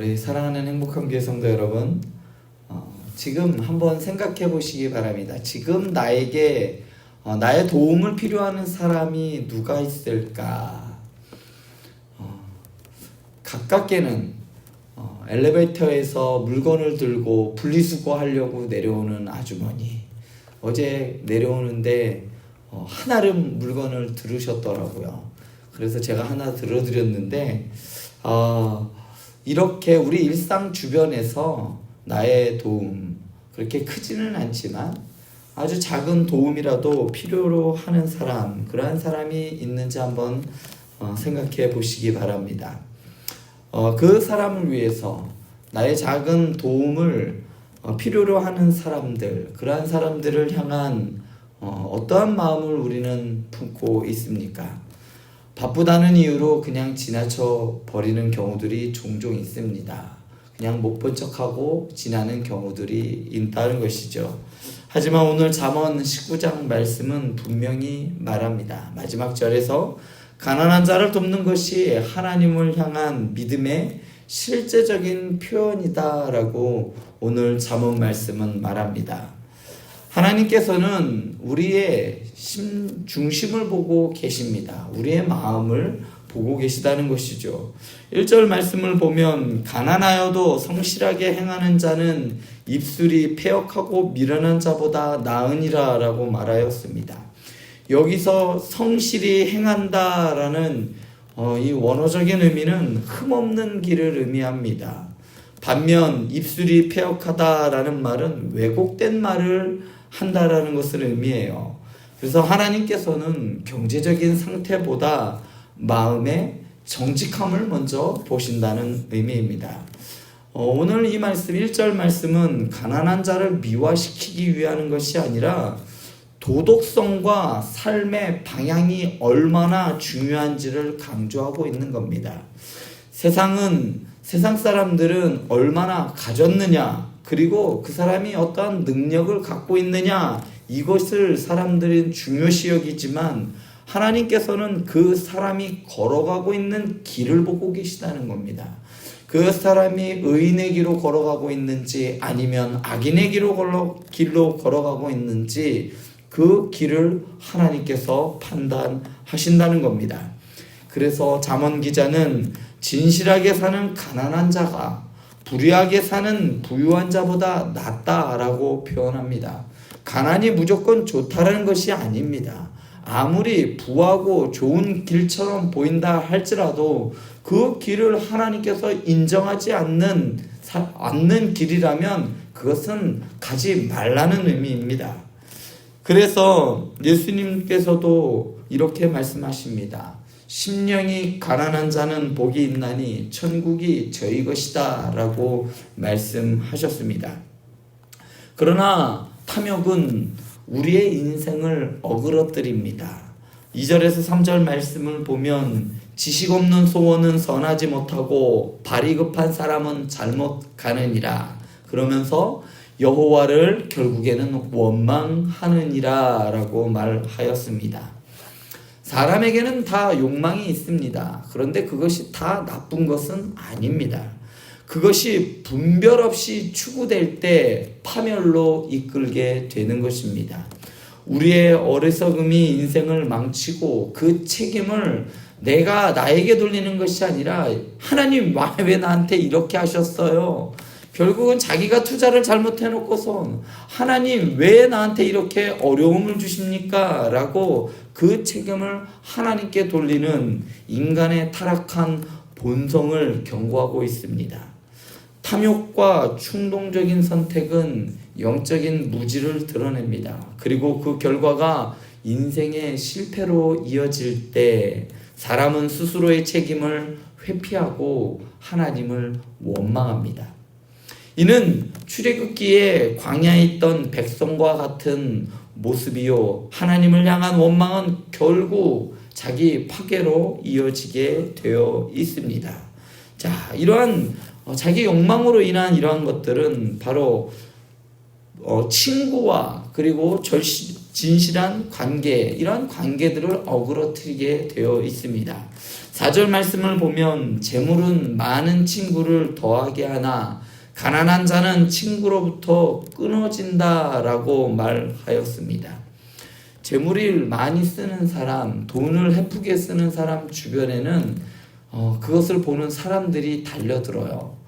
우리 사랑하는 행복한 교회 성도 여러분, 지금 한번 생각해 보시기 바랍니다. 지금 나에게 나의 도움을 필요하는 사람이 누가 있을까? 가깝게는 엘리베이터에서 물건을 들고 분리수거하려고 내려오는 아주머니, 어제 내려오는데 한아름 물건을 들으셨더라고요. 그래서 제가 하나 들어드렸는데 이렇게 우리 일상 주변에서 나의 도움, 그렇게 크지는 않지만 아주 작은 도움이라도 필요로 하는 사람, 그러한 사람이 있는지 한번 생각해 보시기 바랍니다. 그 사람을 위해서 나의 작은 도움을 필요로 하는 사람들, 그러한 사람들을 향한 어떠한 마음을 우리는 품고 있습니까? 바쁘다는 이유로 그냥 지나쳐 버리는 경우들이 종종 있습니다. 그냥 못 본 척하고 지나는 경우들이 있다는 것이죠. 하지만 오늘 잠언 19장 말씀은 분명히 말합니다. 마지막 절에서 가난한 자를 돕는 것이 하나님을 향한 믿음의 실제적인 표현이다라고 오늘 잠언 말씀은 말합니다. 하나님께서는 우리의 중심을 보고 계십니다. 우리의 마음을 보고 계시다는 것이죠. 1절 말씀을 보면 가난하여도 성실하게 행하는 자는 입술이 패역하고 미련한 자보다 나으니라 라고 말하였습니다. 여기서 성실히 행한다라는 이 원어적인 의미는 흠없는 길을 의미합니다. 반면 입술이 패역하다라는 말은 왜곡된 말을 한다라는 것을 의미해요. 그래서 하나님께서는 경제적인 상태보다 마음의 정직함을 먼저 보신다는 의미입니다. 오늘 이 말씀 1절 말씀은 가난한 자를 미화시키기 위한 것이 아니라 도덕성과 삶의 방향이 얼마나 중요한지를 강조하고 있는 겁니다. 세상 사람들은 얼마나 가졌느냐, 그리고 그 사람이 어떠한 능력을 갖고 있느냐, 이것을 사람들은 중요시 여기지만 하나님께서는 그 사람이 걸어가고 있는 길을 보고 계시다는 겁니다. 그 사람이 의인의 길로 걸어가고 있는지 아니면 악인의 길로 걸어가고 있는지 그 길을 하나님께서 판단하신다는 겁니다. 그래서 잠언 기자는 진실하게 사는 가난한 자가 불의하게 사는 부유한 자보다 낫다라고 표현합니다. 가난이 무조건 좋다라는 것이 아닙니다. 아무리 부하고 좋은 길처럼 보인다 할지라도 그 길을 하나님께서 인정하지 않는 길이라면 그것은 가지 말라는 의미입니다. 그래서 예수님께서도 이렇게 말씀하십니다. 심령이 가난한 자는 복이 있나니 천국이 저희 것이다 라고 말씀하셨습니다. 그러나 탐욕은 우리의 인생을 어그러뜨립니다. 2절에서 3절 말씀을 보면 지식 없는 소원은 선하지 못하고 발이 급한 사람은 잘못 가느니라. 그러면서 여호와를 결국에는 원망하느니라 라고 말하였습니다. 사람에게는 다 욕망이 있습니다. 그런데 그것이 다 나쁜 것은 아닙니다. 그것이 분별 없이 추구될 때 파멸로 이끌게 되는 것입니다. 우리의 어리석음이 인생을 망치고 그 책임을 내가 나에게 돌리는 것이 아니라 하나님 왜 나한테 이렇게 하셨어요? 결국은 자기가 투자를 잘못해놓고선 하나님 왜 나한테 이렇게 어려움을 주십니까? 라고 그 책임을 하나님께 돌리는 인간의 타락한 본성을 경고하고 있습니다. 탐욕과 충동적인 선택은 영적인 무지를 드러냅니다. 그리고 그 결과가 인생의 실패로 이어질 때 사람은 스스로의 책임을 회피하고 하나님을 원망합니다. 이는 출애굽기에 광야에 있던 백성과 같은 모습이요, 하나님을 향한 원망은 결국 자기 파괴로 이어지게 되어 있습니다. 자, 이러한 자기 욕망으로 인한 이러한 것들은 바로 친구와 그리고 진실한 관계, 이러한 관계들을 어그러뜨리게 되어 있습니다. 4절 말씀을 보면 재물은 많은 친구를 더하게 하나 가난한 자는 친구로부터 끊어진다라고 말하였습니다. 재물을 많이 쓰는 사람, 돈을 헤프게 쓰는 사람 주변에는 그것을 보는 사람들이 달려들어요.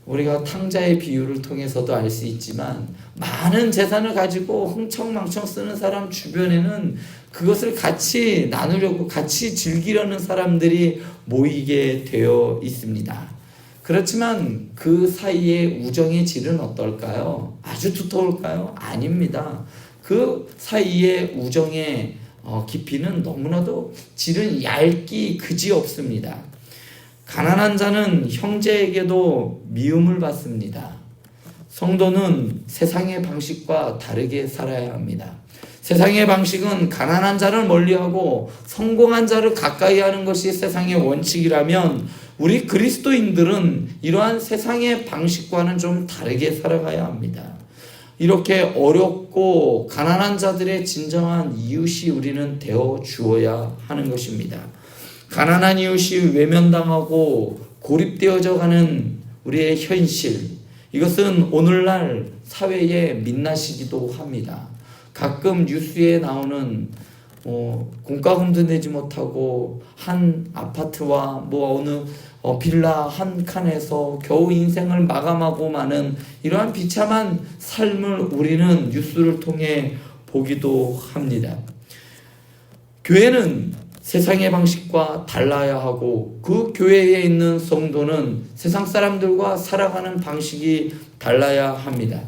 우리가 탕자의 비유를 통해서도 알 수 있지만 많은 재산을 가지고 흥청망청 쓰는 사람 주변에는 그것을 같이 나누려고 같이 즐기려는 사람들이 모이게 되어 있습니다. 그렇지만 그 사이의 우정의 질은 어떨까요? 아주 두터울까요? 아닙니다. 그 사이의 우정의 깊이는 너무나도 질은 얇기 그지없습니다. 가난한 자는 형제에게도 미움을 받습니다. 성도는 세상의 방식과 다르게 살아야 합니다. 세상의 방식은 가난한 자를 멀리하고 성공한 자를 가까이 하는 것이 세상의 원칙이라면 우리 그리스도인들은 이러한 세상의 방식과는 좀 다르게 살아가야 합니다. 이렇게 어렵고 가난한 자들의 진정한 이웃이 우리는 되어 주어야 하는 것입니다. 가난한 이웃이 외면당하고 고립되어져 가는 우리의 현실, 이것은 오늘날 사회의 민낯이기도 합니다. 가끔 뉴스에 나오는 공과금도 내지 못하고 한 아파트와 어느 빌라 한 칸에서 겨우 인생을 마감하고 마는 이러한 비참한 삶을 우리는 뉴스를 통해 보기도 합니다. 교회는 세상의 방식과 달라야 하고 그 교회에 있는 성도는 세상 사람들과 살아가는 방식이 달라야 합니다.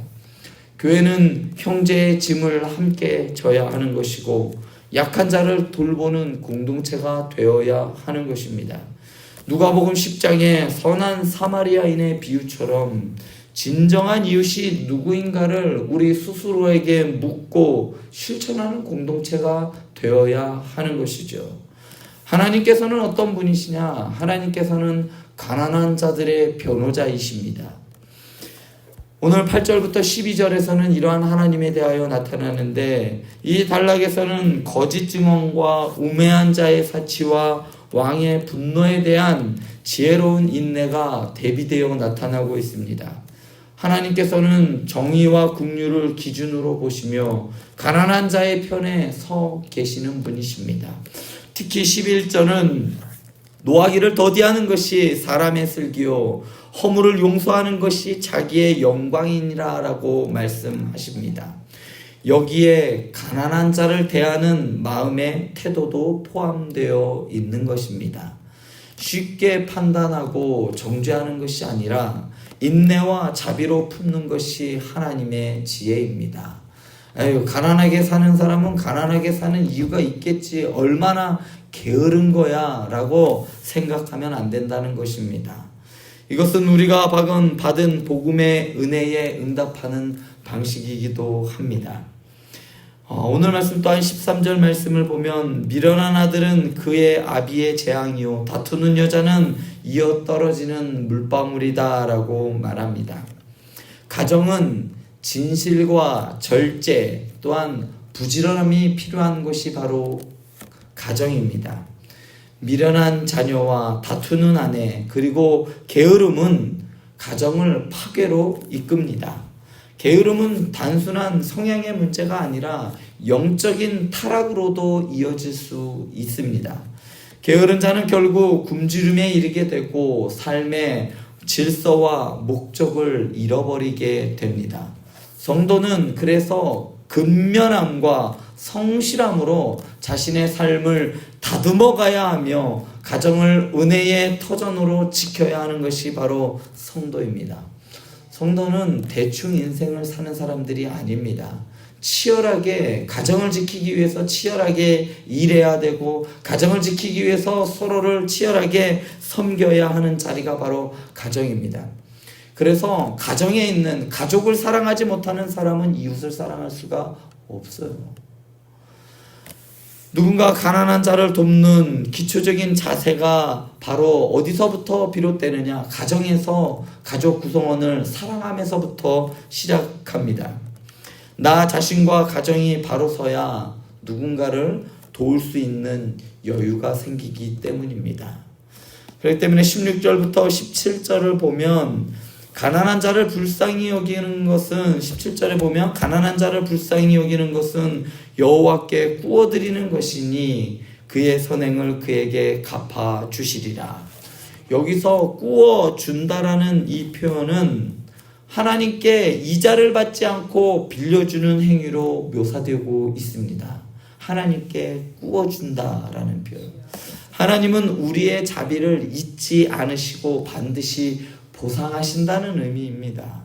교회는 형제의 짐을 함께 져야 하는 것이고 약한 자를 돌보는 공동체가 되어야 하는 것입니다. 누가복음 10장의 선한 사마리아인의 비유처럼 진정한 이웃이 누구인가를 우리 스스로에게 묻고 실천하는 공동체가 되어야 하는 것이죠. 하나님께서는 어떤 분이시냐? 하나님께서는 가난한 자들의 변호자이십니다. 오늘 8절부터 12절에서는 이러한 하나님에 대하여 나타나는데 이 단락에서는 거짓 증언과 우매한 자의 사치와 왕의 분노에 대한 지혜로운 인내가 대비되어 나타나고 있습니다. 하나님께서는 정의와 긍휼을 기준으로 보시며 가난한 자의 편에 서 계시는 분이십니다. 특히 11절은 노하기를 더디하는 것이 사람의 슬기요 허물을 용서하는 것이 자기의 영광이니라 라고 말씀하십니다. 여기에 가난한 자를 대하는 마음의 태도도 포함되어 있는 것입니다. 쉽게 판단하고 정죄하는 것이 아니라 인내와 자비로 품는 것이 하나님의 지혜입니다. 가난하게 사는 사람은 가난하게 사는 이유가 있겠지, 얼마나 게으른 거야 라고 생각하면 안 된다는 것입니다. 이것은 우리가 받은 복음의 은혜에 응답하는 방식이기도 합니다. 오늘 말씀 또한 13절 말씀을 보면 미련한 아들은 그의 아비의 재앙이요 다투는 여자는 이어 떨어지는 물방울이다 라고 말합니다. 가정은 진실과 절제 또한 부지런함이 필요한 것이 바로 가정입니다. 미련한 자녀와 다투는 아내 그리고 게으름은 가정을 파괴로 이끕니다. 게으름은 단순한 성향의 문제가 아니라 영적인 타락으로도 이어질 수 있습니다. 게으른 자는 결국 굶주림에 이르게 되고 삶의 질서와 목적을 잃어버리게 됩니다. 성도는 그래서 근면함과 성실함으로 자신의 삶을 다듬어가야 하며 가정을 은혜의 터전으로 지켜야 하는 것이 바로 성도입니다. 성도는 대충 인생을 사는 사람들이 아닙니다. 치열하게 가정을 지키기 위해서 치열하게 일해야 되고 가정을 지키기 위해서 서로를 치열하게 섬겨야 하는 자리가 바로 가정입니다. 그래서 가정에 있는 가족을 사랑하지 못하는 사람은 이웃을 사랑할 수가 없어요. 누군가 가난한 자를 돕는 기초적인 자세가 바로 어디서부터 비롯되느냐? 가정에서 가족 구성원을 사랑하면서부터 시작합니다. 나 자신과 가정이 바로 서야 누군가를 도울 수 있는 여유가 생기기 때문입니다. 그렇기 때문에 16절부터 17절을 보면 가난한 자를 불쌍히 여기는 것은 17절에 보면 가난한 자를 불쌍히 여기는 것은 여호와께 구워드리는 것이니 그의 선행을 그에게 갚아 주시리라. 여기서 구워준다라는 이 표현은 하나님께 이자를 받지 않고 빌려주는 행위로 묘사되고 있습니다. 하나님께 구워준다라는 표현. 하나님은 우리의 자비를 잊지 않으시고 반드시 보상하신다는 의미입니다.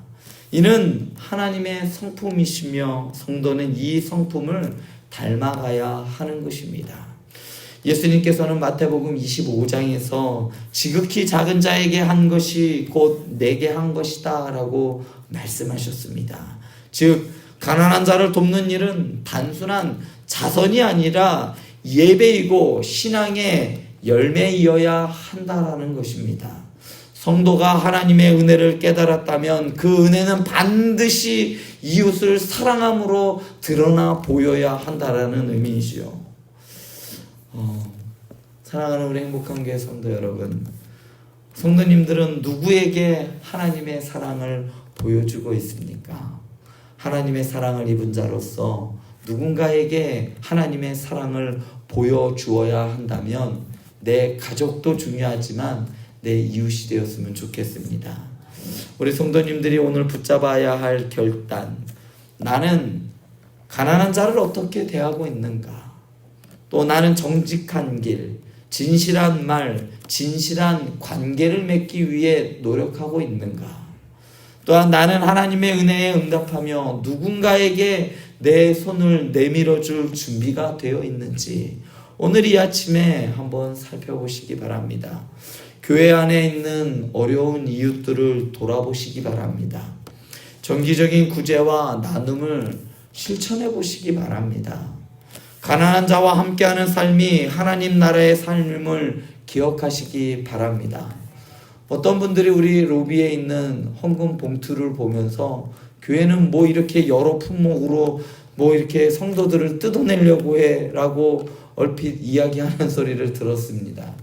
이는 하나님의 성품이시며 성도는 이 성품을 닮아가야 하는 것입니다. 예수님께서는 마태복음 25장에서 지극히 작은 자에게 한 것이 곧 내게 한 것이다 라고 말씀하셨습니다. 즉 가난한 자를 돕는 일은 단순한 자선이 아니라 예배이고 신앙의 열매이어야 한다라는 것입니다. 성도가 하나님의 은혜를 깨달았다면 그 은혜는 반드시 이웃을 사랑함으로 드러나 보여야 한다라는 의미이지요. 사랑하는 우리 행복한 교회 성도 여러분, 성도님들은 누구에게 하나님의 사랑을 보여주고 있습니까? 하나님의 사랑을 입은 자로서 누군가에게 하나님의 사랑을 보여주어야 한다면 내 가족도 중요하지만 내 이웃이 되었으면 좋겠습니다. 우리 성도님들이 오늘 붙잡아야 할 결단, 나는 가난한 자를 어떻게 대하고 있는가? 또 나는 정직한 길, 진실한 말, 진실한 관계를 맺기 위해 노력하고 있는가? 또한 나는 하나님의 은혜에 응답하며 누군가에게 내 손을 내밀어 줄 준비가 되어 있는지 오늘 이 아침에 한번 살펴보시기 바랍니다. 교회 안에 있는 어려운 이웃들을 돌아보시기 바랍니다. 정기적인 구제와 나눔을 실천해 보시기 바랍니다. 가난한 자와 함께하는 삶이 하나님 나라의 삶을 기억하시기 바랍니다. 어떤 분들이 우리 로비에 있는 헌금 봉투를 보면서 교회는 뭐 이렇게 여러 품목으로 뭐 이렇게 성도들을 뜯어내려고 해 라고 얼핏 이야기하는 소리를 들었습니다.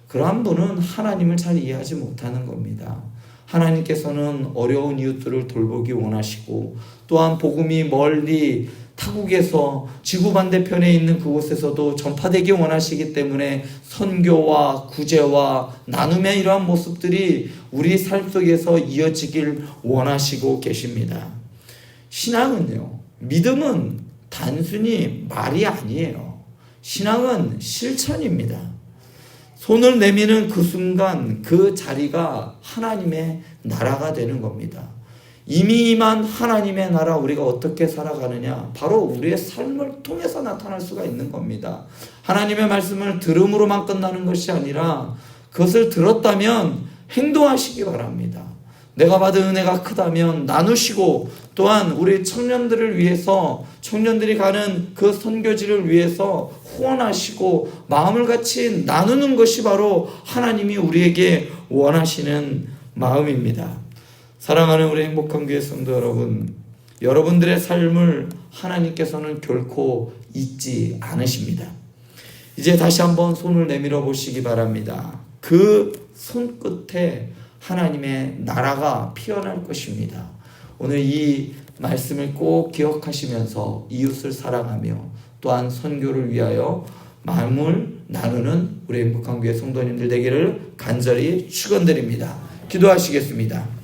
그러한 분은 하나님을 잘 이해하지 못하는 겁니다. 하나님께서는 어려운 이웃들을 돌보기 원하시고 또한 복음이 멀리 타국에서 지구 반대편에 있는 그곳에서도 전파되기 원하시기 때문에 선교와 구제와 나눔의 이러한 모습들이 우리 삶 속에서 이어지길 원하시고 계십니다. 신앙은요, 믿음은 단순히 말이 아니에요. 신앙은 실천입니다. 손을 내미는 그 순간 그 자리가 하나님의 나라가 되는 겁니다. 이미 임한 하나님의 나라 우리가 어떻게 살아가느냐 바로 우리의 삶을 통해서 나타날 수가 있는 겁니다. 하나님의 말씀을 들음으로만 끝나는 것이 아니라 그것을 들었다면 행동하시기 바랍니다. 내가 받은 은혜가 크다면 나누시고 또한 우리 청년들을 위해서 청년들이 가는 그 선교지를 위해서 후원하시고 마음을 같이 나누는 것이 바로 하나님이 우리에게 원하시는 마음입니다. 사랑하는 우리 행복한 교회 성도 여러분, 여러분들의 삶을 하나님께서는 결코 잊지 않으십니다. 이제 다시 한번 손을 내밀어 보시기 바랍니다. 그 손끝에 하나님의 나라가 피어날 것입니다. 오늘 이 말씀을 꼭 기억하시면서 이웃을 사랑하며 또한 선교를 위하여 마음을 나누는 우리 행복한 교회 성도님들 되기를 간절히 축원드립니다. 기도하시겠습니다.